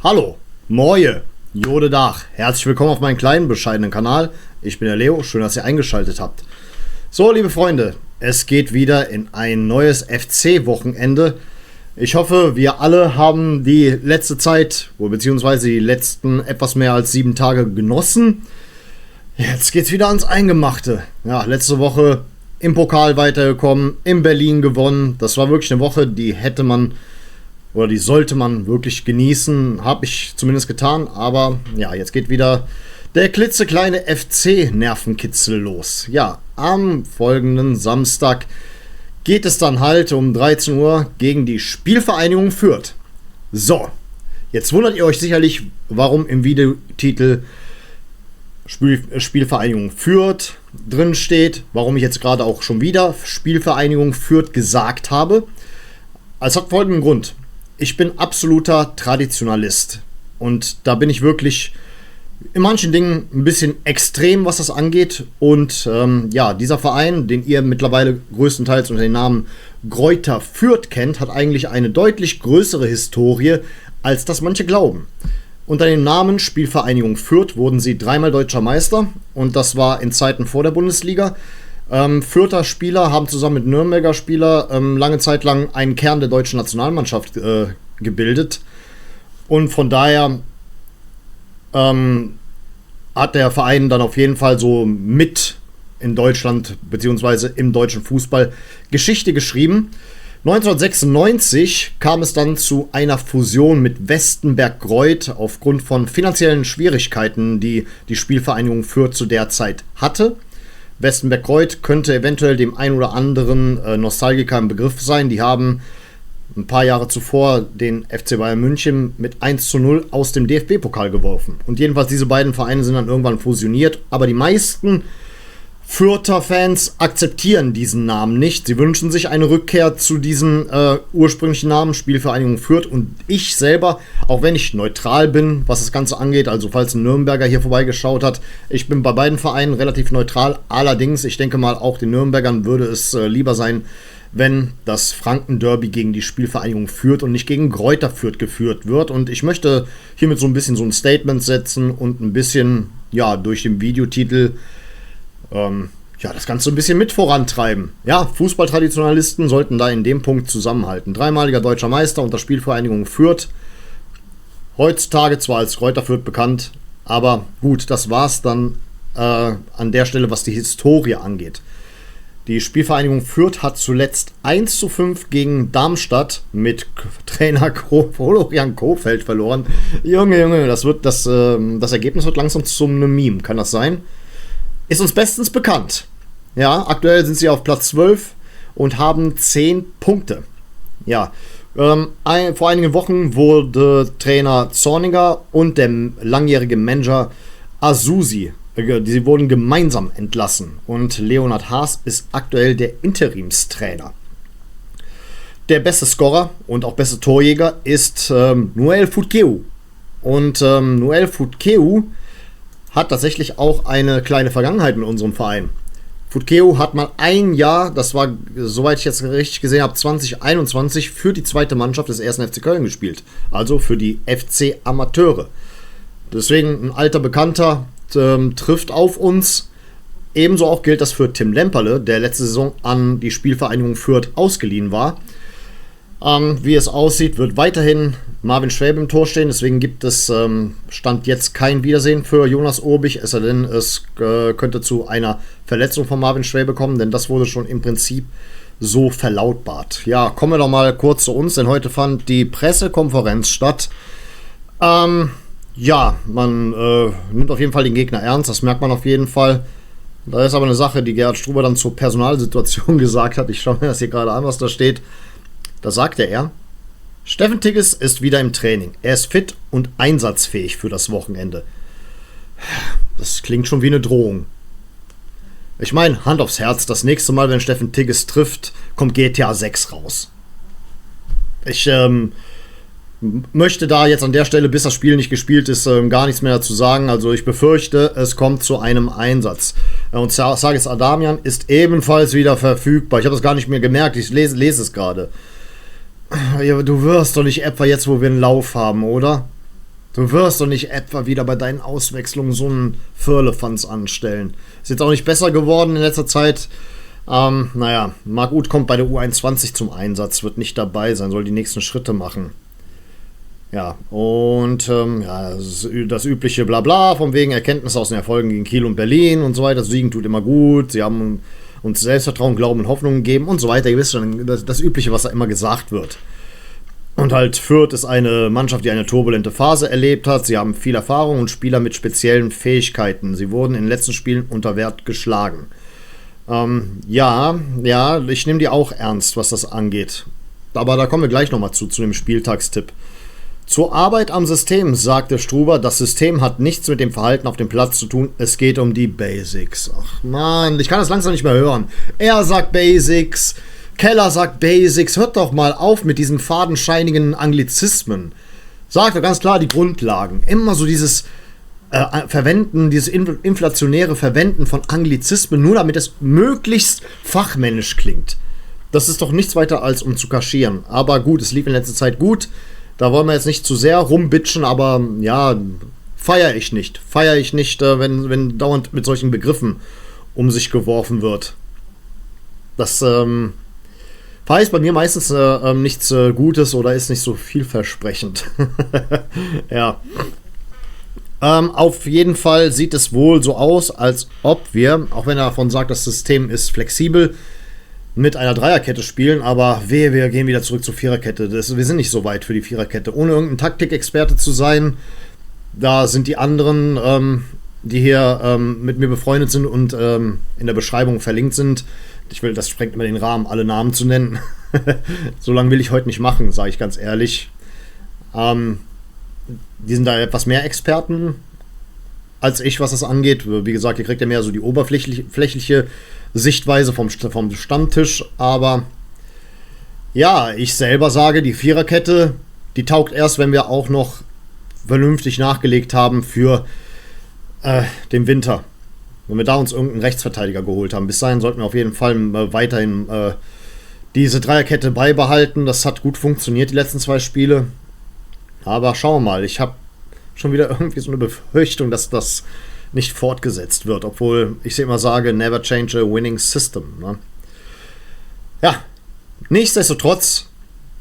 Hallo, Moje, Jode Dach. Herzlich willkommen auf meinem kleinen, bescheidenen Kanal. Ich bin der Leo, schön, dass ihr eingeschaltet habt. So, liebe Freunde, es geht wieder in ein neues FC-Wochenende. Ich hoffe, wir alle haben die letzte Zeit, beziehungsweise die letzten etwas mehr als 7 Tage genossen. Jetzt geht's wieder ans Eingemachte. Ja, letzte Woche im Pokal weitergekommen, in Berlin gewonnen. Das war wirklich eine Woche, die hätte man oder die sollte man wirklich genießen. Habe ich zumindest getan. Aber ja, jetzt geht wieder der klitzekleine FC-Nervenkitzel los. Ja, am folgenden Samstag geht es dann halt um 13 Uhr gegen die Spielvereinigung Fürth. So, jetzt wundert ihr euch sicherlich, warum im Videotitel Spielvereinigung Fürth drin steht, warum ich jetzt gerade auch schon wieder Spielvereinigung Fürth gesagt habe. Es hat folgenden Grund. Ich bin absoluter Traditionalist und da bin ich wirklich in manchen Dingen ein bisschen extrem, was das angeht. Und ja, dieser Verein, den ihr mittlerweile größtenteils unter dem Namen Greuther Fürth kennt, hat eigentlich eine deutlich größere Historie, als das manche glauben. Unter dem Namen Spielvereinigung Fürth wurden sie 3-mal deutscher Meister und das war in Zeiten vor der Bundesliga. Fürther Spieler haben zusammen mit Nürnberger Spielern lange Zeit lang einen Kern der deutschen Nationalmannschaft gebildet. Und von daher hat der Verein dann auf jeden Fall so mit in Deutschland bzw. im deutschen Fußball Geschichte geschrieben. 1996 kam es dann zu einer Fusion mit Westenberg-Greuth aufgrund von finanziellen Schwierigkeiten, die die Spielvereinigung Fürth zu der Zeit hatte. Westenberg-Greuth könnte eventuell dem ein oder anderen Nostalgiker im Begriff sein. Die haben ein paar Jahre zuvor den FC Bayern München mit 1:0 aus dem DFB-Pokal geworfen. Und jedenfalls diese beiden Vereine sind dann irgendwann fusioniert. Aber die meisten Fürther Fans akzeptieren diesen Namen nicht. Sie wünschen sich eine Rückkehr zu diesem ursprünglichen Namen, Spielvereinigung Fürth. Und ich selber, auch wenn ich neutral bin, was das Ganze angeht, also falls ein Nürnberger hier vorbeigeschaut hat, ich bin bei beiden Vereinen relativ neutral. Allerdings, ich denke mal, auch den Nürnbergern würde es lieber sein, wenn das Franken-Derby gegen die Spielvereinigung Fürth und nicht gegen Greuther Fürth geführt wird. Und ich möchte hiermit so ein bisschen so ein Statement setzen und ein bisschen, ja, durch den Videotitel ja, das Ganze ein bisschen mit vorantreiben. Ja, Fußballtraditionalisten sollten da in dem Punkt zusammenhalten. 3-maliger deutscher Meister unter Spielvereinigung Fürth. Heutzutage zwar als Greuther Fürth bekannt, aber gut, das war's dann an der Stelle, was die Historie angeht. Die Spielvereinigung Fürth hat zuletzt 1:5 gegen Darmstadt mit Trainer Florian Kohfeldt verloren. Junge, das Ergebnis wird langsam zu einem Meme, kann das sein? Ist uns bestens bekannt. Ja, aktuell sind sie auf Platz 12 und haben 10 Punkte. Ja, vor einigen Wochen wurde Trainer Zorniger und der langjährige Manager Azusi, sie wurden gemeinsam entlassen. Und Leonhard Haas ist aktuell der Interimstrainer. Der beste Scorer und auch beste Torjäger ist Noel Foutkeu. Und Noel Foutkeu hat tatsächlich auch eine kleine Vergangenheit mit unserem Verein. Foutkeu hat mal ein Jahr, das war, soweit ich jetzt richtig gesehen habe, 2021 für die zweite Mannschaft des 1. FC Köln gespielt. Also für die FC Amateure. Deswegen ein alter Bekannter trifft auf uns. Ebenso auch gilt das für Tim Lemperle, der letzte Saison an die Spielvereinigung Fürth ausgeliehen war. Wie es aussieht, wird weiterhin Marvin Schwäbe im Tor stehen. Deswegen gibt es Stand jetzt kein Wiedersehen für Jonas Urbich. Es sei denn, es könnte zu einer Verletzung von Marvin Schwäbe kommen, denn das wurde schon im Prinzip so verlautbart. Ja, kommen wir doch mal kurz zu uns, denn heute fand die Pressekonferenz statt. Ja, man nimmt auf jeden Fall den Gegner ernst, das merkt man auf jeden Fall. Da ist aber eine Sache, die Gerhard Struber dann zur Personalsituation gesagt hat. Ich schaue mir das hier gerade an, was da steht. Da sagte er: Steffen Tigges ist wieder im Training. Er ist fit und einsatzfähig für das Wochenende. Das klingt schon wie eine Drohung. Ich meine, Hand aufs Herz, das nächste Mal, wenn Steffen Tigges trifft, kommt GTA 6 raus. Ich möchte da jetzt an der Stelle, bis das Spiel nicht gespielt ist, gar nichts mehr dazu sagen. Also ich befürchte, es kommt zu einem Einsatz. Und Sagis Adamian ist ebenfalls wieder verfügbar. Ich habe das gar nicht mehr gemerkt, ich lese es gerade. Ja, du wirst doch nicht etwa jetzt, wo wir einen Lauf haben, oder? Du wirst doch nicht etwa wieder bei deinen Auswechslungen so einen Firlefanz anstellen. Ist jetzt auch nicht besser geworden in letzter Zeit. Naja, Marc Uth kommt bei der U21 zum Einsatz, wird nicht dabei sein, soll die nächsten Schritte machen. Ja, und ja, das übliche Blabla, von wegen Erkenntnisse aus den Erfolgen gegen Kiel und Berlin und so weiter. Siegen tut immer gut, sie haben uns Selbstvertrauen, Glauben und Hoffnung gegeben und so weiter. Ihr wisst schon, das Übliche, was da immer gesagt wird. Und halt Fürth ist eine Mannschaft, die eine turbulente Phase erlebt hat. Sie haben viel Erfahrung und Spieler mit speziellen Fähigkeiten. Sie wurden in den letzten Spielen unter Wert geschlagen. Ja, ich nehme die auch ernst, was das angeht. Aber da kommen wir gleich nochmal zu dem Spieltagstipp. Zur Arbeit am System, sagte Struber, das System hat nichts mit dem Verhalten auf dem Platz zu tun, es geht um die Basics. Ach man, ich kann das langsam nicht mehr hören. Er sagt Basics, Keller sagt Basics, hört doch mal auf mit diesen fadenscheinigen Anglizismen. Sagt doch ganz klar die Grundlagen. Immer so dieses Verwenden, dieses inflationäre Verwenden von Anglizismen, nur damit es möglichst fachmännisch klingt. Das ist doch nichts weiter als um zu kaschieren. Aber gut, es lief in letzter Zeit gut. Da wollen wir jetzt nicht zu sehr rumbitschen, aber ja, feiere ich nicht, wenn dauernd mit solchen Begriffen um sich geworfen wird. Das heißt bei mir meistens nichts Gutes oder ist nicht so vielversprechend. Ja. Auf jeden Fall sieht es wohl so aus, als ob wir, auch wenn er davon sagt, das System ist flexibel, mit einer Dreierkette spielen, aber wir gehen wieder zurück zur Viererkette. Wir sind nicht so weit für die Viererkette. Ohne irgendein Taktikexperte zu sein, da sind die anderen, die hier mit mir befreundet sind und in der Beschreibung verlinkt sind. Das sprengt immer den Rahmen, alle Namen zu nennen. So lange will ich heute nicht machen, sage ich ganz ehrlich. Die sind da etwas mehr Experten als ich, was das angeht. Wie gesagt, ihr kriegt ja mehr so die oberflächliche Sichtweise vom Stammtisch, aber ja, ich selber sage, die Viererkette, die taugt erst, wenn wir auch noch vernünftig nachgelegt haben für den Winter. Wenn wir da uns irgendeinen Rechtsverteidiger geholt haben. Bis dahin sollten wir auf jeden Fall weiterhin diese Dreierkette beibehalten. Das hat gut funktioniert, die letzten 2 Spiele. Aber schauen wir mal, ich habe schon wieder irgendwie so eine Befürchtung, dass das nicht fortgesetzt wird, obwohl ich immer sage, never change a winning system. Ne? Ja, nichtsdestotrotz,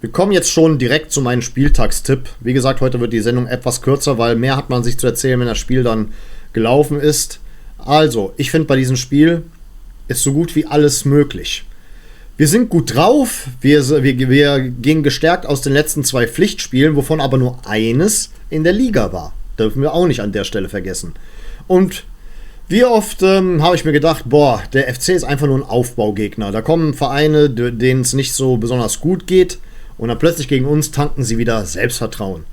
wir kommen jetzt schon direkt zu meinem Spieltagstipp. Wie gesagt, heute wird die Sendung etwas kürzer, weil mehr hat man sich zu erzählen, wenn das Spiel dann gelaufen ist. Also, ich finde, bei diesem Spiel ist so gut wie alles möglich. Wir sind gut drauf, wir gehen gestärkt aus den letzten 2 Pflichtspielen, wovon aber nur eines in der Liga war. Dürfen wir auch nicht an der Stelle vergessen. Und wie oft habe ich mir gedacht, boah, der FC ist einfach nur ein Aufbaugegner. Da kommen Vereine, denen es nicht so besonders gut geht und dann plötzlich gegen uns tanken sie wieder Selbstvertrauen.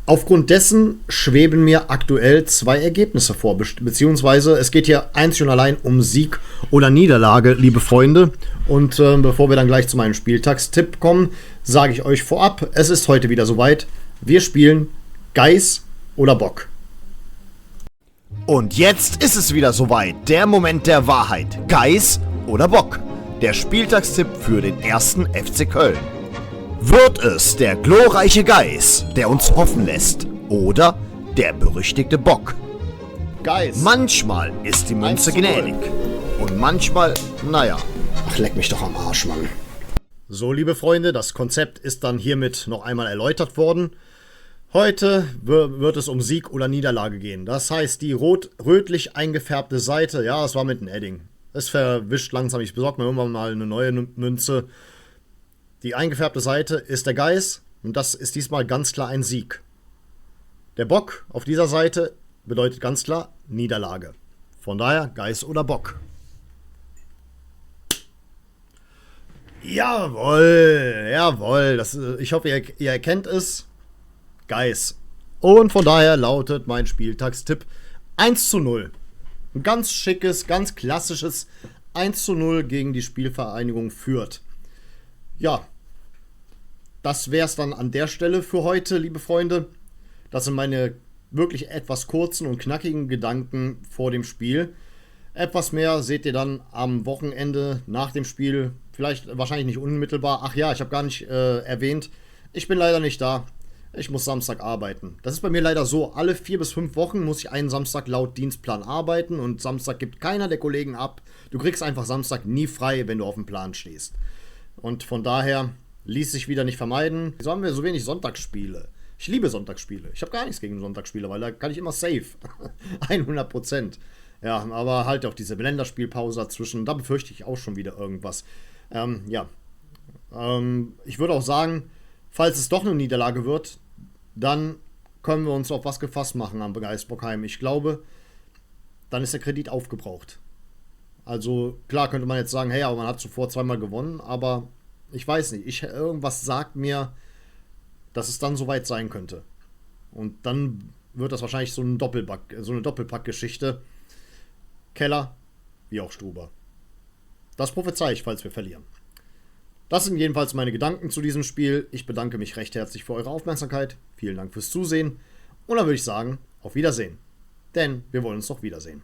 Aufgrund dessen schweben mir aktuell 2 Ergebnisse vor, beziehungsweise es geht hier einzig und allein um Sieg oder Niederlage, liebe Freunde. Und bevor wir dann gleich zu meinem Spieltagstipp kommen, sage ich euch vorab, es ist heute wieder soweit. Wir spielen Geiß oder Bock. Und jetzt ist es wieder soweit, der Moment der Wahrheit. Geiß oder Bock? Der Spieltagstipp für den 1. FC Köln. Wird es der glorreiche Geiß, der uns hoffen lässt, oder der berüchtigte Bock? Geiß. Manchmal ist die Münze gnädig und manchmal, naja. Ach, leck mich doch am Arsch, Mann. So, liebe Freunde, das Konzept ist dann hiermit noch einmal erläutert worden. Heute wird es um Sieg oder Niederlage gehen. Das heißt, die rötlich eingefärbte Seite, ja, es war mit einem Edding. Es verwischt langsam, ich besorge mir irgendwann mal eine neue Münze. Die eingefärbte Seite ist der Geiß und das ist diesmal ganz klar ein Sieg. Der Bock auf dieser Seite bedeutet ganz klar Niederlage. Von daher Geiß oder Bock. Jawohl. Ich hoffe, ihr erkennt es. Geiß. Und von daher lautet mein Spieltagstipp 1:0. Ein ganz schickes, ganz klassisches 1:0 gegen die Spielvereinigung Fürth. Ja, das wäre es dann an der Stelle für heute, liebe Freunde. Das sind meine wirklich etwas kurzen und knackigen Gedanken vor dem Spiel. Etwas mehr seht ihr dann am Wochenende nach dem Spiel. Wahrscheinlich nicht unmittelbar. Ach ja, ich habe gar nicht erwähnt, ich bin leider nicht da. Ich muss Samstag arbeiten. Das ist bei mir leider so, alle 4 bis 5 Wochen muss ich einen Samstag laut Dienstplan arbeiten und Samstag gibt keiner der Kollegen ab. Du kriegst einfach Samstag nie frei, wenn du auf dem Plan stehst. Und von daher ließ sich wieder nicht vermeiden. Wieso haben wir so wenig Sonntagsspiele? Ich liebe Sonntagsspiele. Ich habe gar nichts gegen Sonntagsspiele, weil da kann ich immer safe. 100%. Ja, aber halt auch diese Länderspielpause dazwischen, da befürchte ich auch schon wieder irgendwas. Ich würde auch sagen, falls es doch eine Niederlage wird, dann können wir uns auf was gefasst machen am Geisbockheim. Ich glaube, dann ist der Kredit aufgebraucht. Also klar könnte man jetzt sagen, hey, aber man hat zuvor zweimal gewonnen, aber ich weiß nicht. Irgendwas sagt mir, dass es dann soweit sein könnte. Und dann wird das wahrscheinlich so eine Doppelpack-Geschichte. Keller, wie auch Struber. Das prophezei ich, falls wir verlieren. Das sind jedenfalls meine Gedanken zu diesem Spiel. Ich bedanke mich recht herzlich für eure Aufmerksamkeit. Vielen Dank fürs Zusehen. Und dann würde ich sagen, auf Wiedersehen. Denn wir wollen uns doch wiedersehen.